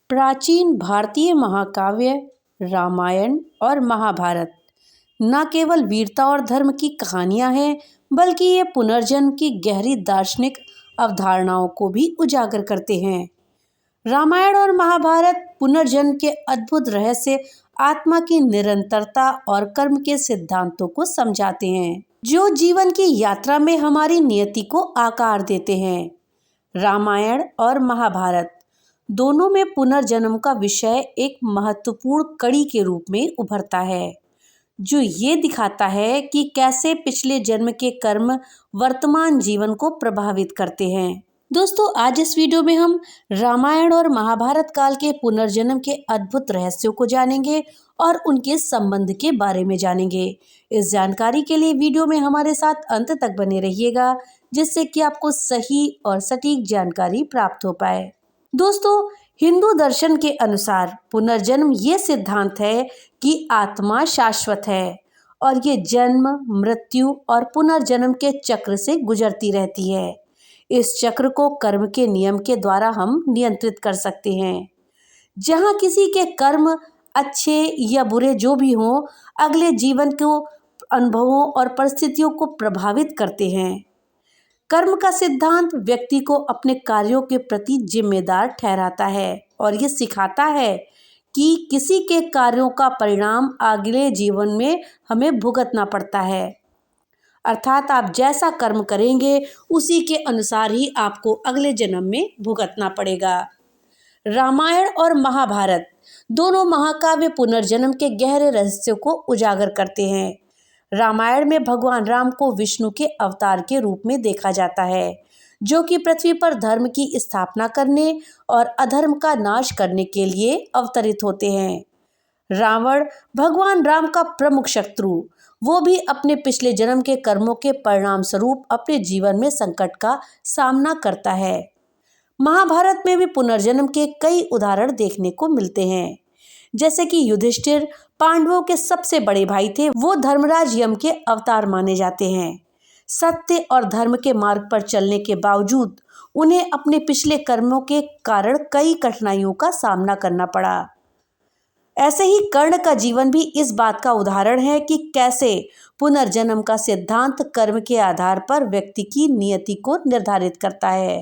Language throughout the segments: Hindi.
प्राचीन भारतीय महाकाव्य रामायण और महाभारत न केवल वीरता और धर्म की कहानियां हैं, बल्कि ये पुनर्जन्म की गहरी दार्शनिक अवधारणाओं को भी उजागर करते हैं। रामायण और महाभारत पुनर्जन्म के अद्भुत रहस्य, आत्मा की निरंतरता और कर्म के सिद्धांतों को समझाते हैं, जो जीवन की यात्रा में हमारी नियति को आकार देते हैं। रामायण और महाभारत दोनों में पुनर्जन्म का विषय एक महत्वपूर्ण कड़ी के रूप में उभरता है, जो ये दिखाता है कि कैसे पिछले जन्म के कर्म वर्तमान जीवन को प्रभावित करते हैं। दोस्तों, आज इस वीडियो में हम रामायण और महाभारत काल के पुनर्जन्म के अद्भुत रहस्यों को जानेंगे और उनके संबंध के बारे में जानेंगे। इस जानकारी के लिए वीडियो में हमारे साथ अंत तक बने रहिएगा, जिससे कि आपको सही और सटीक जानकारी प्राप्त हो पाए। दोस्तों, हिंदू दर्शन के अनुसार पुनर्जन्म ये सिद्धांत है कि आत्मा शाश्वत है और ये जन्म, मृत्यु और पुनर्जन्म के चक्र से गुजरती रहती है। इस चक्र को कर्म के नियम के द्वारा हम नियंत्रित कर सकते हैं। जहाँ किसी के कर्म अच्छे या बुरे जो भी हों, अगले जीवन को अनुभवों और परिस्थितियों को प्रभावित करते हैं। कर्म का सिद्धांत व्यक्ति को अपने कार्यों के प्रति जिम्मेदार ठहराता है और ये सिखाता है कि किसी के कार्यों का परिणाम अगले जीवन में हमें भुगतना पड़ता है। अर्थात आप जैसा कर्म करेंगे, उसी के अनुसार ही आपको अगले जन्म में भुगतना पड़ेगा। रामायण और महाभारत दोनों महाकाव्य पुनर्जन्म के गहरे रहस्यों को उजागर करते हैं। रामायण में भगवान राम को विष्णु के अवतार के रूप में देखा जाता है, जो कि पृथ्वी पर धर्म की स्थापना करने और अधर्म का नाश करने के लिए अवतरित होते हैं। रावण भगवान राम का प्रमुख शत्रु, वो भी अपने पिछले जन्म के कर्मों के परिणाम स्वरूप अपने जीवन में संकट का सामना करता है। महाभारत में भी पुनर्जन्म के कई उदाहरण देखने को मिलते हैं, जैसे कि युधिष्ठिर पांडवों के सबसे बड़े भाई थे। वो धर्मराज यम के अवतार माने जाते हैं। सत्य और धर्म के मार्ग पर चलने के बावजूद उन्हें अपने पिछले कर्मों के कारण कई कठिनाइयों का सामना करना पड़ा। ऐसे ही कर्ण का जीवन भी इस बात का उदाहरण है कि कैसे पुनर्जन्म का सिद्धांत कर्म के आधार पर व्यक्ति की नियति को निर्धारित करता है।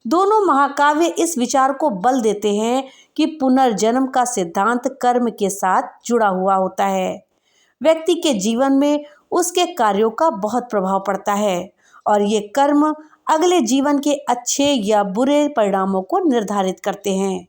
दोनों महाकाव्य इस विचार को बल देते हैं कि पुनर्जन्म का सिद्धांत कर्म के साथ जुड़ा हुआ होता है। व्यक्ति के जीवन में उसके कार्यों का बहुत प्रभाव पड़ता है और ये कर्म अगले जीवन के अच्छे या बुरे परिणामों को निर्धारित करते हैं।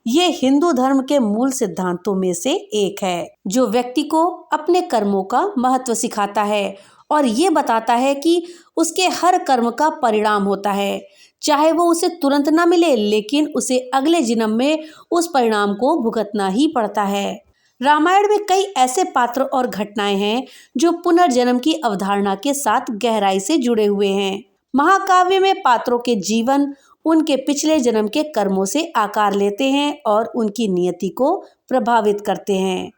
ये हिंदू धर्म के मूल सिद्धांतों में से एक है, जो व्यक्ति को अपने कर्मों का महत्व सिखाता है और ये बताता है कि उसके हर कर्म का परिणाम होता है, चाहे वो उसे तुरंत ना मिले, लेकिन उसे अगले जन्म में उस परिणाम को भुगतना ही पड़ता है। रामायण में कई ऐसे पात्र और घटनाएं हैं जो पुनर्जन्म की अवधारणा के साथ गहराई से जुड़े हुए हैं। महाकाव्य में पात्रों के जीवन उनके पिछले जन्म के कर्मों से आकार लेते हैं और उनकी नियति को प्रभावित करते हैं।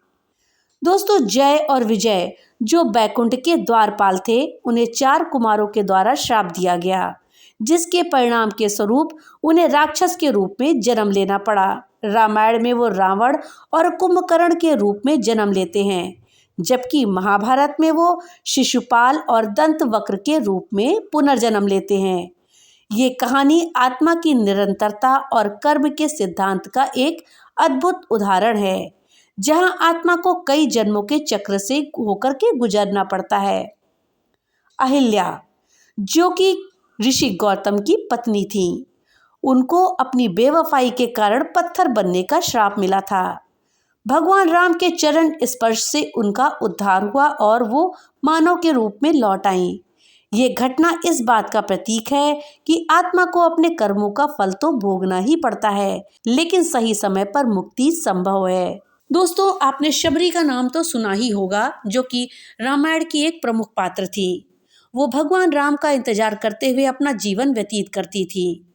दोस्तों, जय और विजय जो बैकुंठ के द्वारपाल थे, उन्हें 4 कुमारों के द्वारा श्राप दिया गया, जिसके परिणाम के स्वरूप उन्हें राक्षस के रूप में जन्म लेना पड़ा। रामायण में वो रावण और कुंभकर्ण के रूप में जन्म लेते हैं, जबकि महाभारत में वो शिशुपाल और दंतवक्र के रूप में पुनर्जन्म लेते हैं। ये कहानी आत्मा की निरंतरता और कर्म के सिद्धांत का एक अद्भुत उदाहरण है, जहां आत्मा को कई जन्मों के चक्र से होकर के गुजरना पड़ता है। अहिल्या, जो कि ऋषि गौतम की पत्नी थी, उनको अपनी बेवफाई के कारण पत्थर बनने का श्राप मिला था। भगवान राम के चरण स्पर्श से उनका उद्धार हुआ और वो मानव के रूप में लौट आईं। ये घटना इस बात का प्रतीक है कि आत्मा को अपने कर्मों का फल तो भोगना ही पड़ता है, लेकिन सही समय पर मुक्ति संभव है। दोस्तों, आपने शबरी का नाम तो सुना ही होगा, जो कि रामायण की एक प्रमुख पात्र थी। वो भगवान राम का इंतजार करते हुए अपना जीवन व्यतीत करती थी।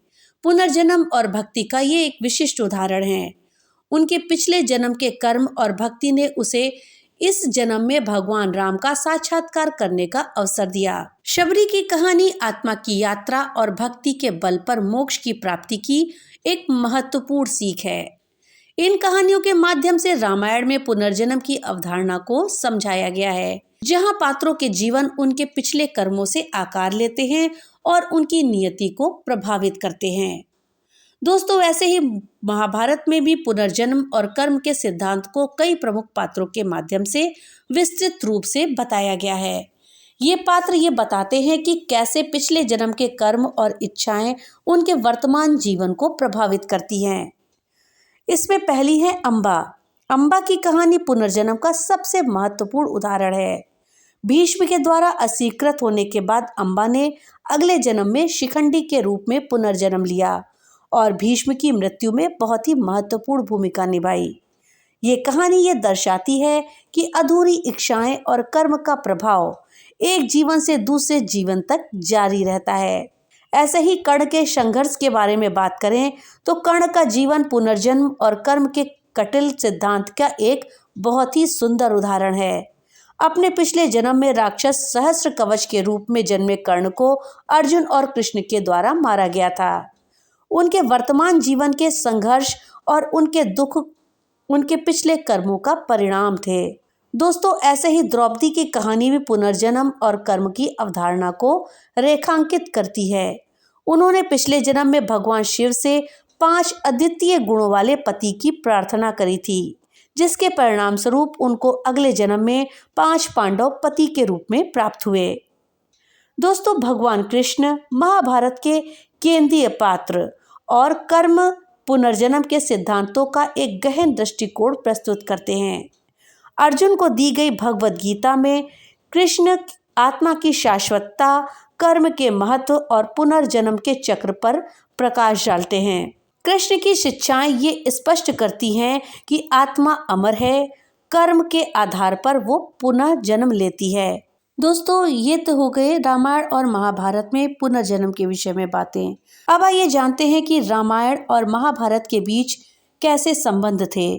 पुनर्जन्म और भक्ति का ये एक विशिष्ट उदाहरण है। उनके पिछले जन्म के कर्म और भक्ति ने उसे इस जन्म में भगवान राम का साक्षात्कार करने का अवसर दिया। शबरी की कहानी आत्मा की यात्रा और भक्ति के बल पर मोक्ष की प्राप्ति की एक महत्वपूर्ण सीख है। इन कहानियों के माध्यम से रामायण में पुनर्जन्म की अवधारणा को समझाया गया है, जहां पात्रों के जीवन उनके पिछले कर्मों से आकार लेते हैं और उनकी नियति को प्रभावित करते हैं। दोस्तों, वैसे ही महाभारत में भी पुनर्जन्म और कर्म के सिद्धांत को कई प्रमुख पात्रों के माध्यम से विस्तृत रूप से बताया गया है। ये पात्र ये बताते हैं कि कैसे पिछले जन्म के कर्म और इच्छाएं उनके वर्तमान जीवन को प्रभावित करती हैं। इसमें पहली है अम्बा। अम्बा की कहानी पुनर्जन्म का सबसे महत्वपूर्ण उदाहरण है। भीष्म के द्वारा अस्वीकृत होने के बाद अम्बा ने अगले जन्म में शिखंडी के रूप में पुनर्जन्म लिया और भीष्म की मृत्यु में बहुत ही महत्वपूर्ण भूमिका निभाई। ये कहानी ये दर्शाती है कि अधूरी इच्छाएं और कर्म का प्रभाव एक जीवन से दूसरे जीवन तक जारी रहता है। ऐसे ही कर्ण के संघर्ष के बारे में बात करें तो कर्ण का जीवन पुनर्जन्म और कर्म के कटिल सिद्धांत का एक बहुत ही सुंदर उदाहरण है। अपने पिछले जन्म में राक्षस सहस्त्र कवच के रूप में जन्मे कर्ण को अर्जुन और कृष्ण के द्वारा मारा गया था। उनके वर्तमान जीवन के संघर्ष और उनके दुख उनके पिछले कर्मों का परिणाम थे। दोस्तों, ऐसे ही द्रौपदी की कहानी भी पुनर्जन्म और कर्म की अवधारणा को रेखांकित करती है। उन्होंने पिछले जन्म में भगवान शिव से 5 अद्वितीय गुणों वाले पति की प्रार्थना करी थी, जिसके परिणाम स्वरूप उनको अगले जन्म में 5 पांडव पति के रूप में प्राप्त हुए। दोस्तों, भगवान कृष्ण महाभारत के केंद्रीय पात्र और कर्म पुनर्जन्म के सिद्धांतों का एक गहन दृष्टिकोण प्रस्तुत करते हैं। अर्जुन को दी गई भगवद गीता में कृष्ण आत्मा की शाश्वतता, कर्म के महत्व और पुनर्जन्म के चक्र पर प्रकाश डालते हैं। कृष्ण की शिक्षाएं ये स्पष्ट करती हैं कि आत्मा अमर है, कर्म के आधार पर वो पुनः जन्म लेती है। दोस्तों, ये तो हो गए रामायण और महाभारत में पुनर्जन्म के विषय में बातें। अब आइए जानते हैं कि रामायण और महाभारत के बीच कैसे संबंध थे।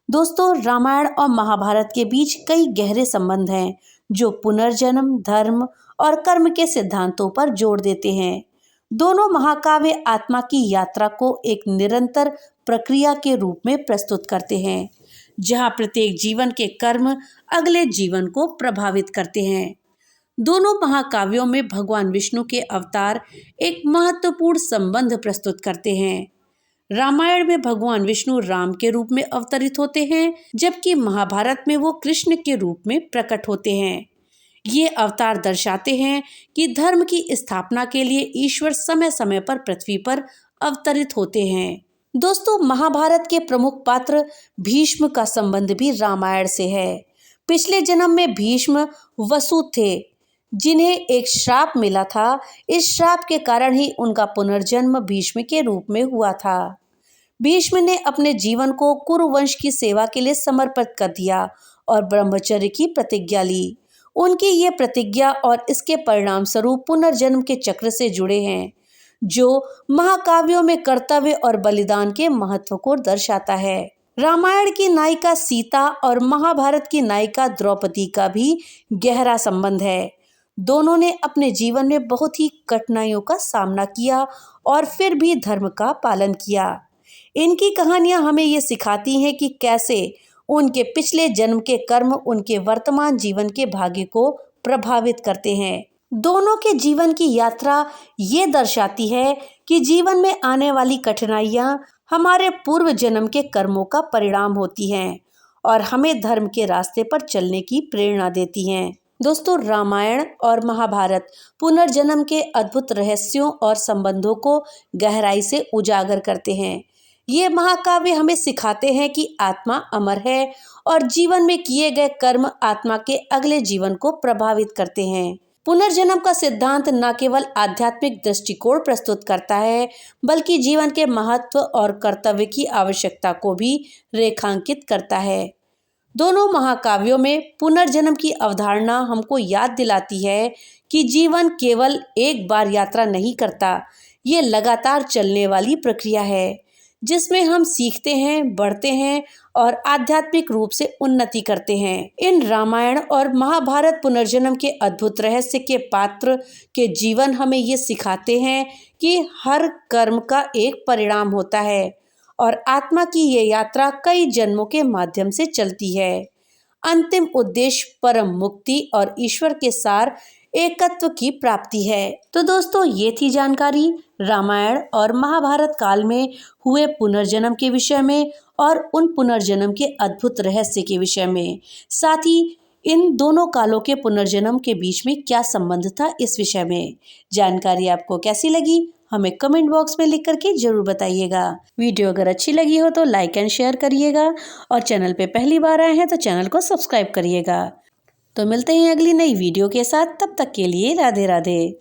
दोस्तों, रामायण और महाभारत के बीच कई गहरे संबंध हैं जो पुनर्जन्म, धर्म और कर्म के सिद्धांतों पर जोर देते हैं। दोनों महाकाव्य आत्मा की यात्रा को एक निरंतर प्रक्रिया के रूप में प्रस्तुत करते हैं, जहां प्रत्येक जीवन के कर्म अगले जीवन को प्रभावित करते हैं। दोनों महाकाव्यों में भगवान विष्णु के अवतार एक महत्वपूर्ण संबंध प्रस्तुत करते हैं। रामायण में भगवान विष्णु राम के रूप में अवतरित होते हैं, जबकि महाभारत में वो कृष्ण के रूप में प्रकट होते हैं। ये अवतार दर्शाते हैं कि धर्म की स्थापना के लिए ईश्वर समय समय पर पृथ्वी पर अवतरित होते हैं। दोस्तों, महाभारत के प्रमुख पात्र भीष्म का संबंध भी रामायण से है। पिछले जन्म में भीष्म वसु थे, जिन्हें एक श्राप मिला था। इस श्राप के कारण ही उनका पुनर्जन्म भीष्म के रूप में हुआ था। भीष्म ने अपने जीवन को कुरुवंश की सेवा के लिए समर्पित कर दिया और ब्रह्मचर्य की प्रतिज्ञा ली। उनकी ये प्रतिज्ञा और इसके परिणाम स्वरूप पुनर्जन्म के चक्र से जुड़े हैं, जो महाकाव्यों में कर्तव्य और बलिदान के महत्व को दर्शाता है। रामायण की नायिका सीता और महाभारत की नायिका द्रौपदी का भी गहरा संबंध है। दोनों ने अपने जीवन में बहुत ही कठिनाइयों का सामना किया और फिर भी धर्म का पालन किया। इनकी कहानियां हमें ये सिखाती हैं कि कैसे उनके पिछले जन्म के कर्म उनके वर्तमान जीवन के भाग्य को प्रभावित करते हैं। दोनों के जीवन की यात्रा ये दर्शाती है कि जीवन में आने वाली कठिनाइयां हमारे पूर्व जन्म के कर्मों का परिणाम होती हैं और हमें धर्म के रास्ते पर चलने की प्रेरणा देती हैं। दोस्तों, रामायण और महाभारत पुनर्जन्म के अद्भुत रहस्यों और संबंधों को गहराई से उजागर करते हैं। ये महाकाव्य हमें सिखाते हैं कि आत्मा अमर है और जीवन में किए गए कर्म आत्मा के अगले जीवन को प्रभावित करते हैं। पुनर्जन्म का सिद्धांत न केवल आध्यात्मिक दृष्टिकोण प्रस्तुत करता है, बल्कि जीवन के महत्व और कर्तव्य की आवश्यकता को भी रेखांकित करता है। दोनों महाकाव्यों में पुनर्जन्म की अवधारणा हमको याद दिलाती है कि जीवन केवल एक बार यात्रा नहीं करता, ये लगातार चलने वाली प्रक्रिया है। जिसमें हम सीखते हैं, बढ़ते हैं और आध्यात्मिक रूप से उन्नति करते हैं। इन रामायण और महाभारत पुनर्जन्म के अद्भुत रहस्य के पात्र के जीवन हमें ये सिखाते हैं कि हर कर्म का एक परिणाम होता है और आत्मा की ये यात्रा कई जन्मों के माध्यम से चलती है। अंतिम उद्देश्य परम मुक्ति और ईश्वर के सार एकत्व की प्राप्ति है। तो दोस्तों, ये थी जानकारी रामायण और महाभारत काल में हुए पुनर्जन्म के विषय में और उन पुनर्जन्म के अद्भुत रहस्य के विषय में। साथ ही इन दोनों कालों के पुनर्जन्म के बीच में क्या संबंध था, इस विषय में। जानकारी आपको कैसी लगी हमें कमेंट बॉक्स में लिख करके जरूर बताइएगा। वीडियो अगर अच्छी लगी हो तो लाइक एंड शेयर करिएगा और चैनल पे पहली बार आए हैं तो चैनल को सब्सक्राइब करिएगा। तो मिलते हैं अगली नई वीडियो के साथ, तब तक के लिए राधे राधे।